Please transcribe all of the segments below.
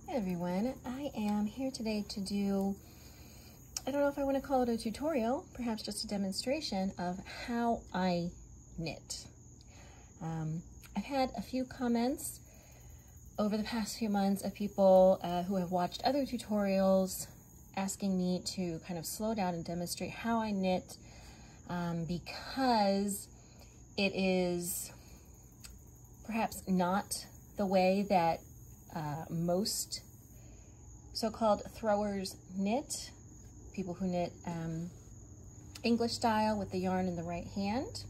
Hey everyone, I am here today to do, I don't know if I want to call it a tutorial, perhaps just a demonstration of how I knit. I've had a few comments over the past few months of people who have watched other tutorials asking me to kind of slow down and demonstrate how I knit because it is perhaps not the way that most so-called throwers knit, people who knit English style with the yarn in the right hand.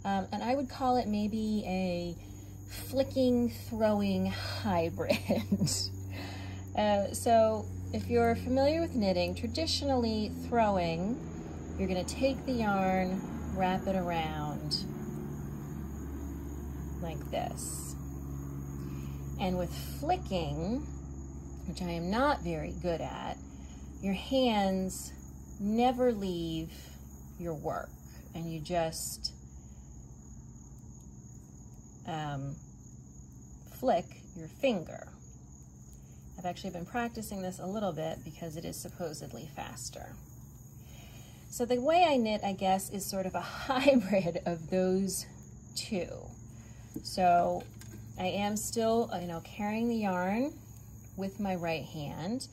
And I would call it maybe a flicking throwing hybrid. So if you're familiar with knitting, traditionally throwing, you're going to take the yarn, wrap it around like this. And with flicking, which I am not very good at, your hands never leave your work and you just flick your finger. I've actually been practicing this a little bit because it is supposedly faster. So the way I knit, I guess, is sort of a hybrid of those two. So I am still, carrying the yarn with my right hand.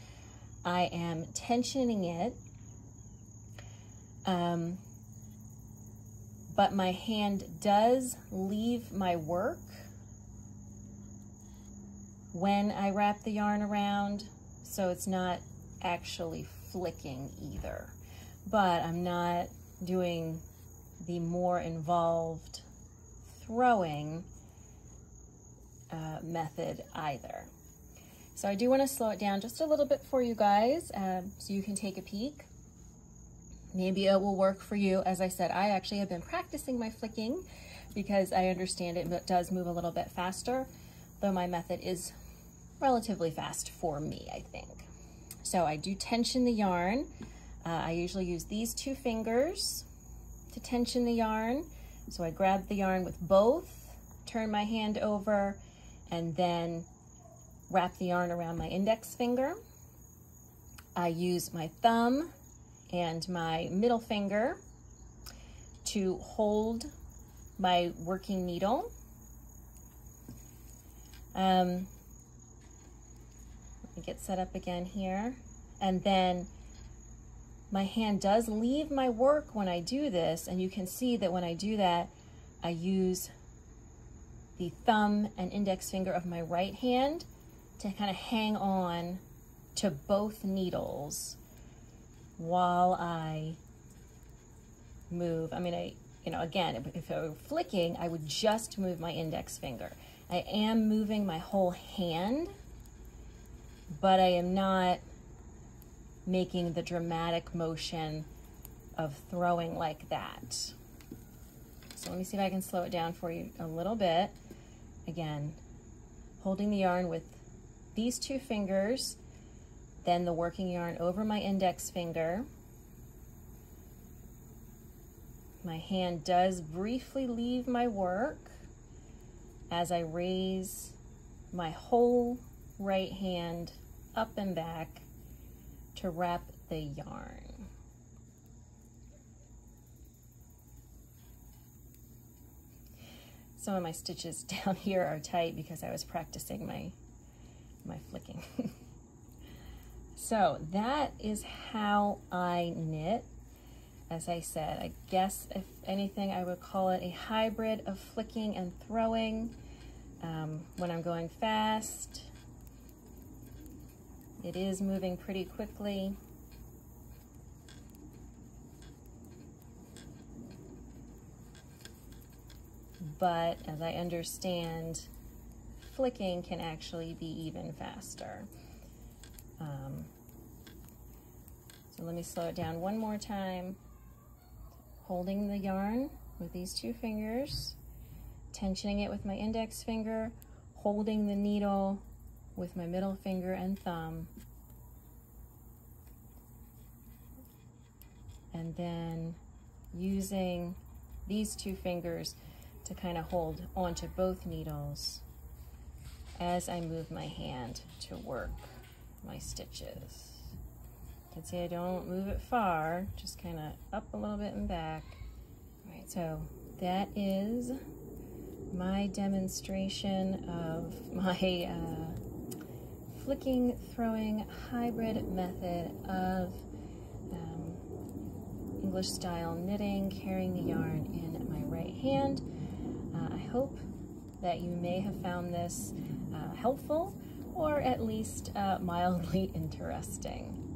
I am tensioning it, but my hand does leave my work when I wrap the yarn around, so it's not actually flicking either. But I'm not doing the more involved throwing method either. So I do want to slow it down just a little bit for you guys so you can take a peek. Maybe it will work for you. As I said, I actually have been practicing my flicking because I understand it does move a little bit faster, though my method is relatively fast for me, I think. So I do tension the yarn. I usually use these two fingers to tension the yarn. So I grab the yarn with both, turn my hand over, and then wrap the yarn around my index finger. I use my thumb and my middle finger to hold my working needle. Let me get set up again here. And then my hand does leave my work when I do this, and you can see that when I do that, I use the thumb and index finger of my right hand to kind of hang on to both needles while I move. I mean, again, if I were flicking, I would just move my index finger. I am moving my whole hand, but I am not making the dramatic motion of throwing like that. So let me see if I can slow it down for you a little bit. Again, holding the yarn with these two fingers, then the working yarn over my index finger. My hand does briefly leave my work as I raise my whole right hand up and back to wrap the yarn. Some of my stitches down here are tight because I was practicing my flicking. So that is how I knit. As I said, I guess if anything, I would call it a hybrid of flicking and throwing. When I'm going fast, it is moving pretty quickly. But as I understand, flicking can actually be even faster. So let me slow it down one more time. Holding the yarn with these two fingers, tensioning it with my index finger, holding the needle with my middle finger and thumb, and then using these two fingers to kind of hold onto both needles as I move my hand to work my stitches. You can see I don't move it far, just kind of up a little bit and back. All right, so that is my demonstration of my flicking, throwing hybrid method of English style knitting, carrying the yarn in my right hand. I hope that you may have found this helpful, or at least mildly interesting.